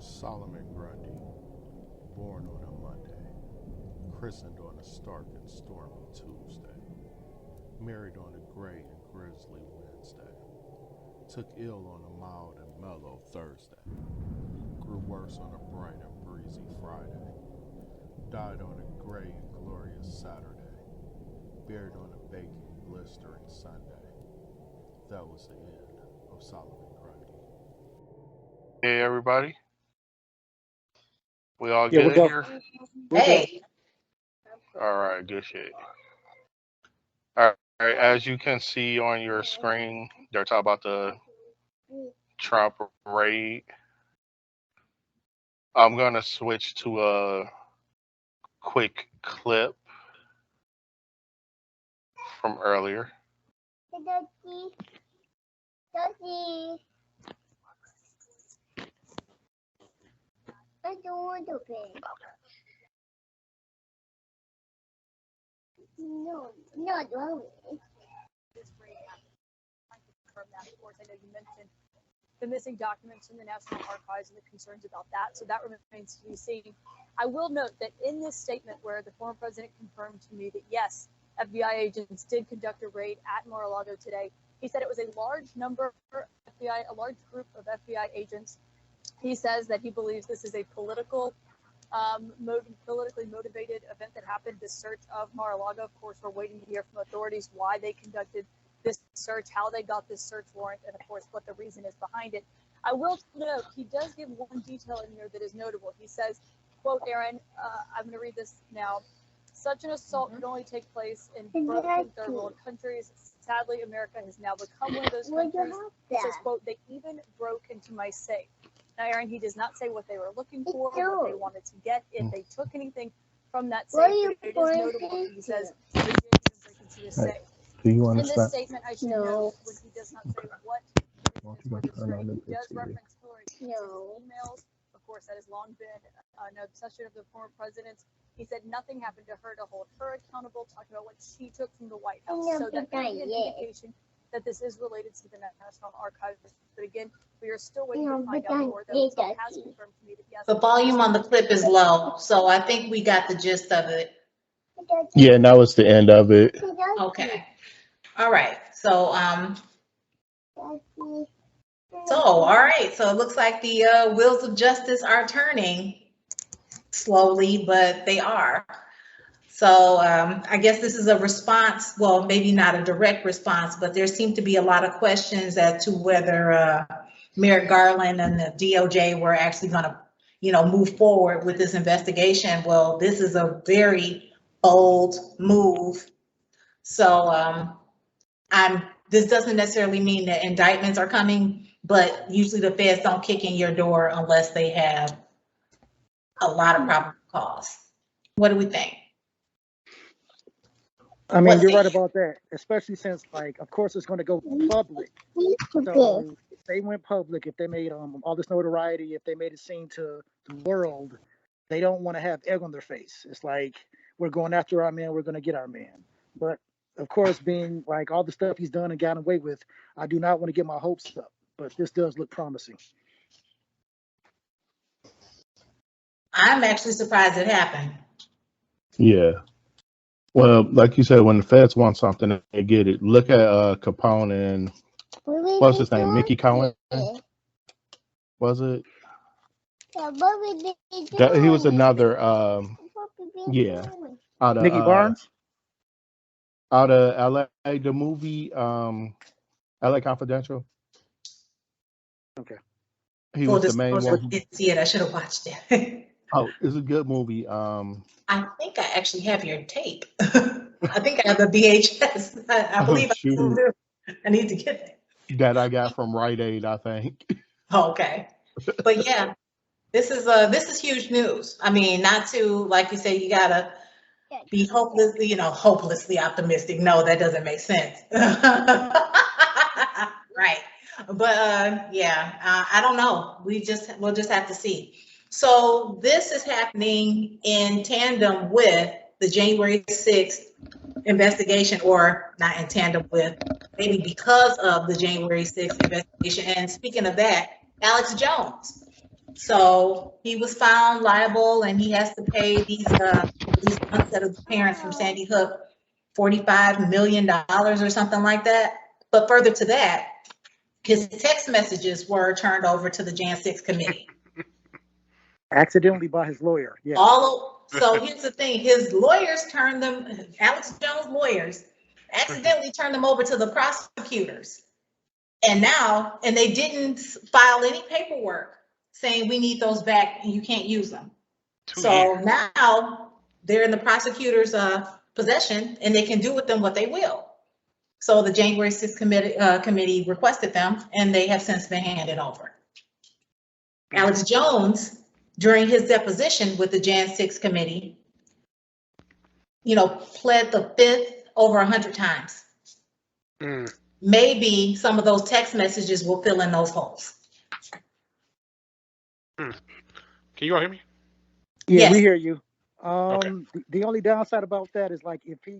Solomon Grundy, born on a Monday, christened on a stark and stormy Tuesday, married on a gray and grisly Wednesday, took ill on a mild and mellow Thursday, grew worse on a bright and breezy Friday, died on a gray and glorious Saturday, buried on a baking, blistering Sunday. That was the end of Solomon Grundy. Hey everybody, we all Yeah, good in here? we're good. Hey, All right, good shit. All right, as you can see on your screen, they're talking about the Trump raid. I'm gonna switch to a quick clip from earlier. I don't want to play. No, not always. From that, of course, I know you mentioned the missing documents from the National Archives and the concerns about that. So that remains to be seen. I will note that in this statement where the former president confirmed to me that yes, FBI agents did conduct a raid at Mar-a-Lago today, he said it was a large number of FBI, a large group of FBI agents. He says that he believes this is a politically motivated event that happened, the search of Mar-a-Lago. Of course, we're waiting to hear from authorities why they conducted this search, how they got this search warrant, and of course, what the reason is behind it. I will note, he does give one detail in here that is notable. He says, quote, Aaron, I'm going to read this now. Such an assault could only take place in broken third world countries. Sadly, America has now become one of those countries. He says, quote, they even broke into my safe. Now, Aaron, he does not say what they were looking for, what they wanted to get, if they took anything from that safe. It is notable. He says they did even break into his safe. Do you In understand? this statement, I should note, when he does not say what he does reference Hillary Clinton's emails. Of course, that has long been an obsession of the former president's. He said nothing happened to her to hold her accountable, talking about what she took from the White House. So that could be an indication that this is related to the National Archives. But again, we are still waiting to find out more. Though Trump has confirmed to me that yes, the volume on the clip is low, so I think we got the gist of it. Yeah, and that was the end of it. Okay. All right. So all right. So it looks like the wheels of justice are turning slowly, but they are. So I guess this is a response. Well, maybe not a direct response, but there seem to be a lot of questions as to whether Merrick Garland and the DOJ were actually going to, move forward with this investigation. Well, this is a very bold move. So this doesn't necessarily mean that indictments are coming, but usually the feds don't kick in your door unless they have a lot of probable cause. What do we think? I mean, you're right about that, especially since, of course, it's going to go public. So if they went public, if they made all this notoriety, if they made it seem to the world, they don't want to have egg on their face. It's like, we're going after our man, we're going to get our man. But of course, being like all the stuff he's done and gotten away with, I do not want to get my hopes up. But this does look promising. I'm actually surprised it happened. Yeah. Well, like you said, when the feds want something, they get it. Look at Capone and what's his name? Mickey Cohen? Was it? He was another yeah. Out of Nicky Barnes? Out of LA, the movie LA Confidential. Okay. He was the main one. Didn't see it. I should have watched it. Oh, it's a good movie. I think I actually have your tape. I think I have the VHS. I believe I need to get it. That I got from Rite Aid, I think. Okay. But yeah, this is huge news. I mean, not to, like you say, you gotta be hopelessly optimistic. No, that doesn't make sense. Right. But I don't know. We'll just have to see. So this is happening in tandem with the January 6th investigation, or not in tandem with, maybe because of the January 6th investigation. And speaking of that, Alex Jones. So he was found liable, and he has to pay these at least one set of the parents from Sandy Hook $45 million or something like that. But further to that, his text messages were turned over to the Jan 6 committee. Accidentally by his lawyer. Yeah. So here's the thing: his lawyers turned them. Alex Jones' lawyers accidentally turned them over to the prosecutors, and they didn't file any paperwork saying we need those back and you can't use them. So now they're in the prosecutor's possession, and they can do with them what they will. So the January 6th committee requested them, and they have since been handed over. Alex Jones, during his deposition with the Jan 6 committee, pled the fifth over 100 times. Maybe some of those text messages will fill in those holes. Can you all hear me? Yeah, Yes. we hear you. Okay. The only downside about that is like if he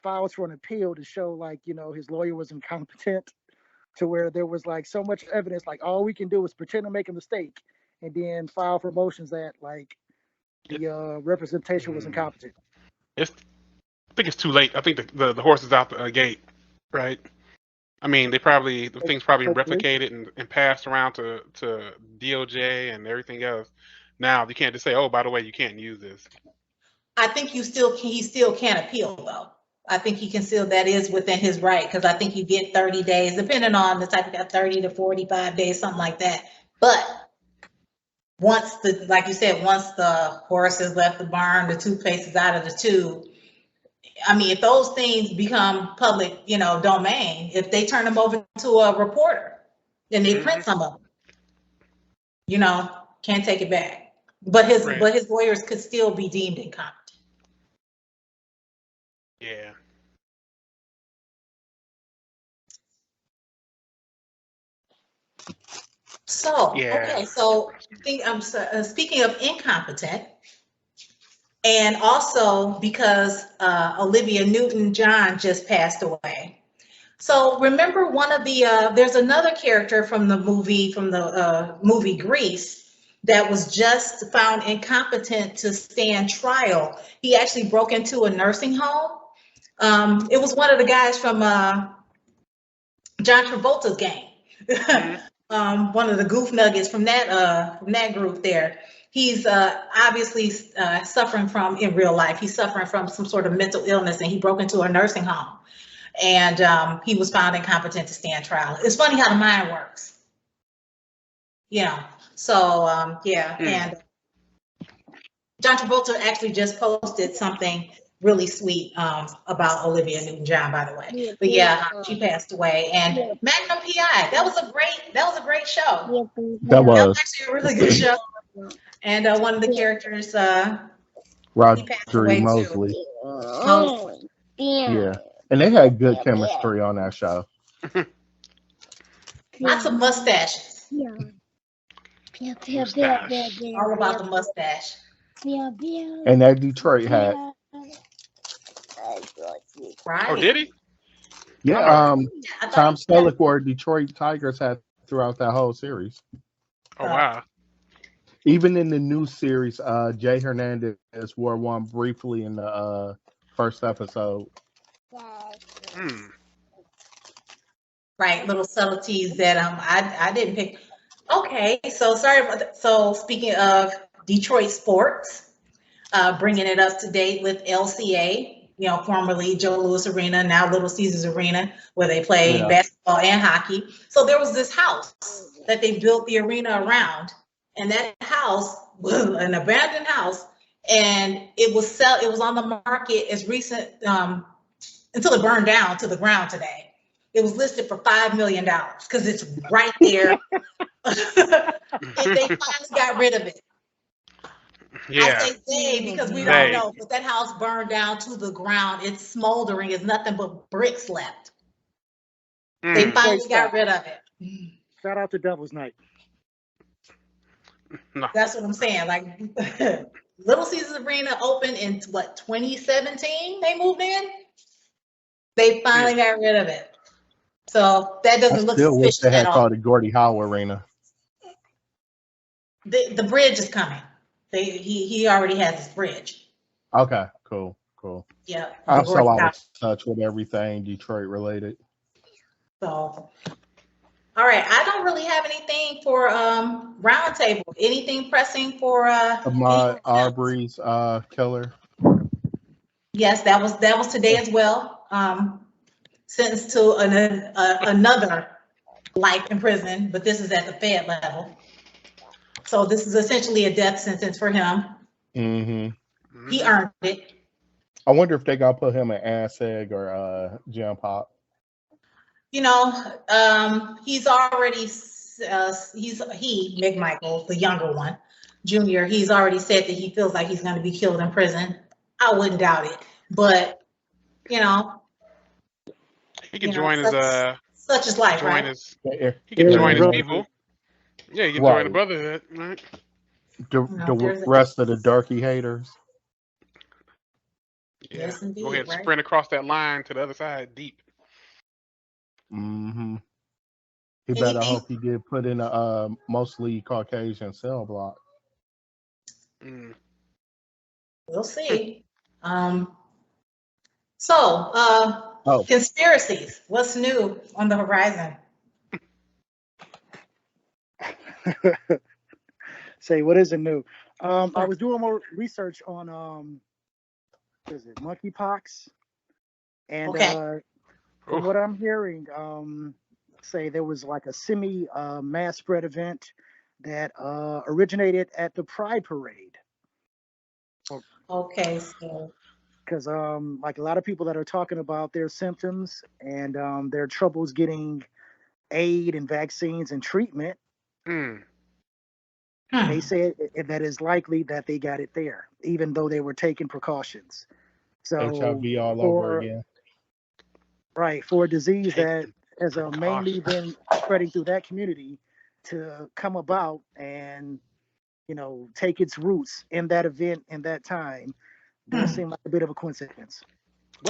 files for an appeal to show his lawyer was incompetent, to where there was so much evidence, all we can do is pretend to make a mistake and then file for motions that the representation was incompetent. I think it's too late. I think the horse is out the gate, right? I mean, the thing's probably Hopefully. replicated and passed around to DOJ and everything else. Now you can't just say, "Oh, by the way, you can't use this." I think he still can appeal though. I think he can still, that is within his right, because I think you get 30 days, depending on the type of 30 to 45 days, something like that. But once like you said, once the horse has left the barn, the toothpaste is out of the tube. I mean, if those things become public, domain, if they turn them over to a reporter, then they print some of them, can't take it back. But his lawyers could still be deemed incompetent. Yeah. So, Yeah. okay, so speaking of incompetent, and also because Olivia Newton-John just passed away. So remember one of the, there's another character from the movie Grease that was just found incompetent to stand trial. He actually broke into a nursing home. It was one of the guys from John Travolta's gang. One of the goof nuggets from that group there. He's obviously suffering from, in real life, he's suffering from some sort of mental illness, and he broke into a nursing home, and he was found incompetent to stand trial. It's funny how the mind works. So yeah, and John Travolta actually just posted something really sweet about Olivia Newton-John, by the way. But yeah, she passed away. And Magnum PI, that was a great show. That was actually a really good show. And one of the characters, Roger he passed away Mosley. too. Yeah, and they had good chemistry on that show. Lots of mustaches. All about the mustache. And that Detroit hat. Right. Oh, did he? Yeah, Tom Selleck wore Detroit Tigers hat throughout that whole series. Oh, wow. Even in the new series, Jay Hernandez wore one briefly in the first episode. Right, little subtleties that I didn't pick. Okay, so sorry about that. So speaking of Detroit sports, bringing it up to date with LCA, formerly Joe Louis Arena, now Little Caesars Arena, where they play basketball and hockey. So there was this house that they built the arena around, and that house was an abandoned house, and it was on the market as recent until it burned down to the ground today. It was listed for $5 million because it's right there. They finally got rid of it. Yeah. I say they because we don't know, but that house burned down to the ground. It's smoldering. It's nothing but bricks left. They finally got rid of it. Shout out to Devil's Night. No. That's what I'm saying. Like Little Caesars Arena opened in 2017? They moved in. They finally got rid of it. So that doesn't look suspicious. They had at all. called it Gordie Howe Arena. The bridge is coming. He already has his bridge. Okay, cool. Yeah, I'm they've so worked out out. of touch with everything Detroit related. So, all right. I don't really have anything for roundtable. Anything pressing for Ahmaud anyone else? Arbery's killer. Yes, that was today as well. Sentenced to another life in prison, but this is at the Fed level. So this is essentially a death sentence for him. Mm-hmm. He earned it. I wonder if they gonna put him in ass egg or Jim Pop. You know, he's already he McMichael, the younger one, Junior. He's already said that he feels like he's going to be killed in prison. I wouldn't doubt it, but you know, He could join his such is life, right? He could join his Brotherhood. people. Yeah, he could Right. join the brotherhood, right? The rest of the darky haters. Yeah. Yes, indeed, Go ahead, right? sprint across that line to the other side, deep. Mm-hmm. He better hope he get put in a mostly Caucasian cell block. Mm. We'll see. So, conspiracies. What's new on the horizon? Say, what is it new? I was doing more research on what is it, monkeypox, and Okay. from what I'm hearing, say there was like a semi mass spread event that originated at the Pride Parade. Okay, so Because like a lot of people that are talking about their symptoms and their troubles getting aid and vaccines and treatment, they say that it's likely that they got it there, even though they were taking precautions. So HIV all over again. Right, for a disease that has mainly been spreading through that community to come about and, you know, take its roots in that event in that time does seem like a bit of a coincidence.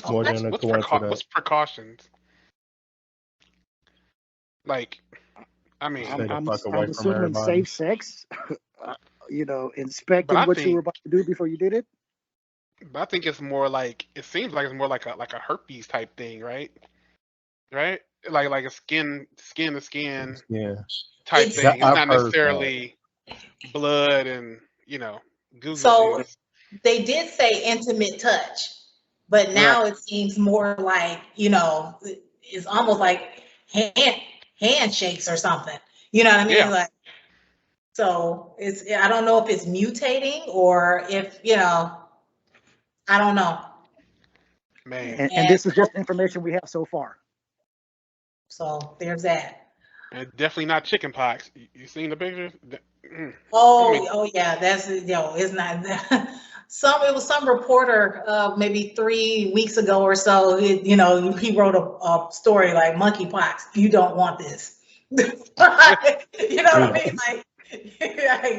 What's precautions? Like, I mean, I'm assuming safe sex, you know, inspecting what you were about to do before you did it. But I think it's more like, it seems like it's more like a herpes type thing, right? Right? Like a skin to skin type thing. It's not necessarily blood and, you know, Google so juice. they did say intimate touch, but now it seems more like, you know, it's almost like handshakes or something. You know what I mean? Yeah. Like, so I don't know if it's mutating or if, you know, I don't know. Man. And this is just information we have so far. So there's that. And definitely not chicken pox. You seen the pictures? Oh yeah, that's it's not it was some reporter maybe 3 weeks ago or so. He wrote a story like monkeypox. You don't want this. You know what I mean?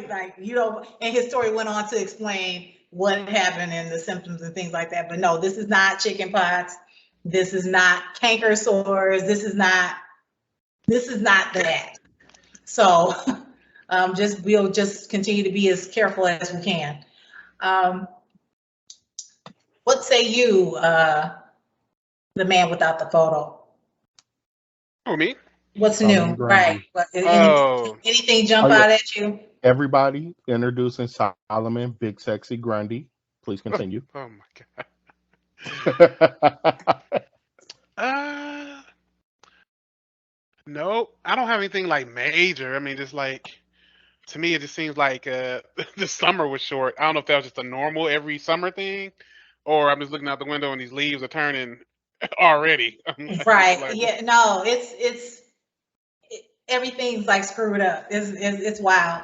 Like you know. And his story went on to explain what happened and the symptoms and things like that. But no, this is not chickenpox. This is not canker sores. This is not that. So. We'll just continue to be as careful as we can. What say you, the man without the photo? Oh, me? What's new? Right. Anything jump out at you? Everybody introducing Solomon, Big Sexy Grundy. Please continue. Oh my God. No, I don't have anything like major. I mean, just like, to me, it just seems like the summer was short. I don't know if that was just a normal every summer thing, or I'm just looking out the window and these leaves are turning already. Right. Like, yeah. No. Everything's like screwed up. It's wild.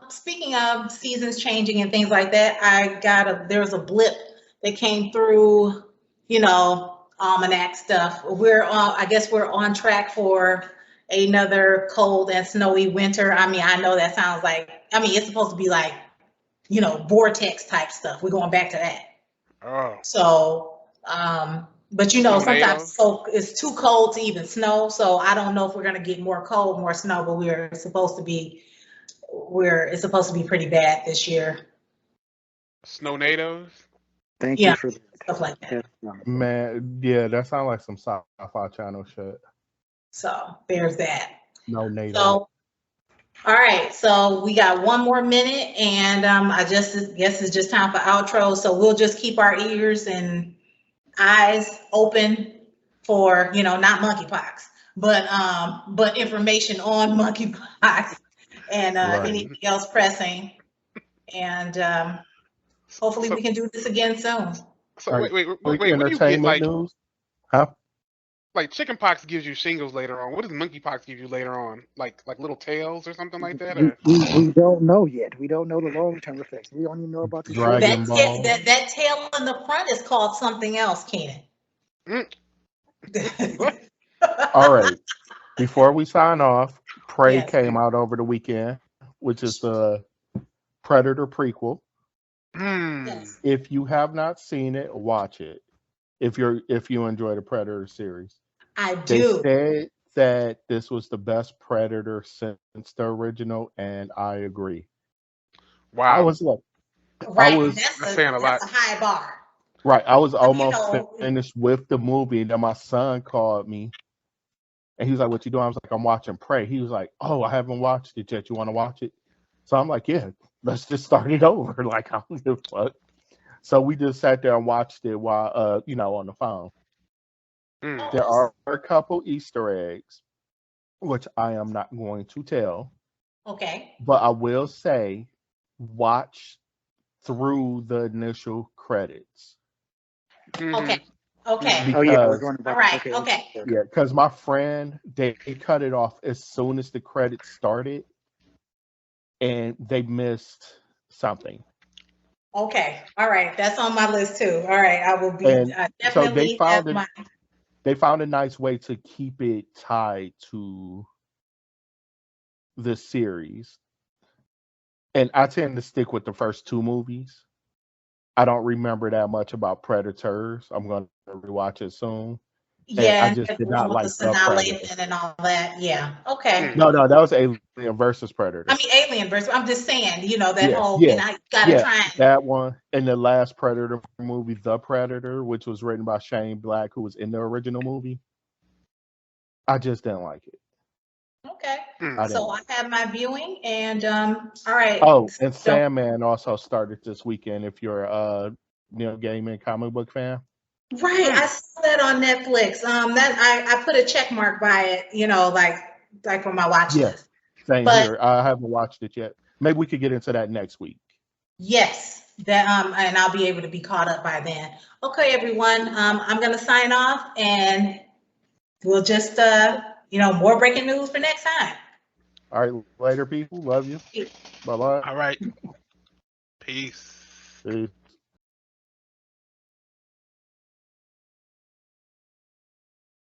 Speaking of seasons changing and things like that, there's a blip that came through. You know, almanac stuff. I guess we're on track for another cold and snowy winter. I mean, I know that sounds like, it's supposed to be like, you know, vortex type stuff. We're going back to that. Oh. So, but you know, sometimes it's too cold to even snow. So I don't know if we're going to get more cold, more snow, but we're supposed to be it's supposed to be pretty bad this year. Snownados. Thank Yeah, you for stuff like that. Man, yeah, that sounds like some sci-fi channel shit. So there's that. No NATO. So, all right. So we got one more minute, and I guess it's just time for outro. So we'll just keep our ears and eyes open for, not monkeypox, but information on monkeypox and anything else pressing. And hopefully we can do this again soon. So wait, what do you get? Like news? Huh? Like chickenpox gives you shingles later on. What does monkeypox give you later on? Like little tails or something like that? Or? We don't know yet. We don't know the long-term effects. We only know about the Dragon Ball. That tail in the front is called something else, Keenan. All right. Before we sign off, Prey came out over the weekend, which is the Predator prequel. Yes. If you have not seen it, watch it. If you enjoy the Predator series. I do. They said that this was the best Predator since the original, and I agree. Wow. I was like, right. That's a high bar. Right. I was almost finished with the movie, and then my son called me, and he was like, "What you doing?" I was like, "I'm watching Prey." He was like, "Oh, I haven't watched it yet. You want to watch it?" So I'm like, "Yeah, let's just start it over." Like, I don't give a fuck. So we just sat there and watched it while, on the phone. There are a couple Easter eggs, which I am not going to tell. Okay. But I will say, watch through the initial credits. Okay. Because, all right. Okay. Yeah, because my friend, they cut it off as soon as the credits started, and they missed something. Okay. All right. That's on my list too. All right. I will be definitely. So they found a nice way to keep it tied to the series. And I tend to stick with the first two movies. I don't remember that much about Predators. I'm going to rewatch it soon. Yeah, and I just did not like the Predator. and all that. Yeah. Okay. No, that was Alien versus Predator. I mean, Alien versus. I'm just saying, that whole. Yeah, and I gotta try and. That one and the last Predator movie, The Predator, which was written by Shane Black, who was in the original movie. I just didn't like it. Okay. So I have my viewing, and all right. Oh, and Sandman also started this weekend. If you're a gaming comic book fan. Right, I saw that on Netflix. That I put a check mark by it, like for my watch list. Same here. I haven't watched it yet. Maybe we could get into that next week. Yes, that and I'll be able to be caught up by then. Okay, everyone. I'm gonna sign off, and we'll just more breaking news for next time. All right, later, people. Love you. Bye bye. All right. Peace. Peace.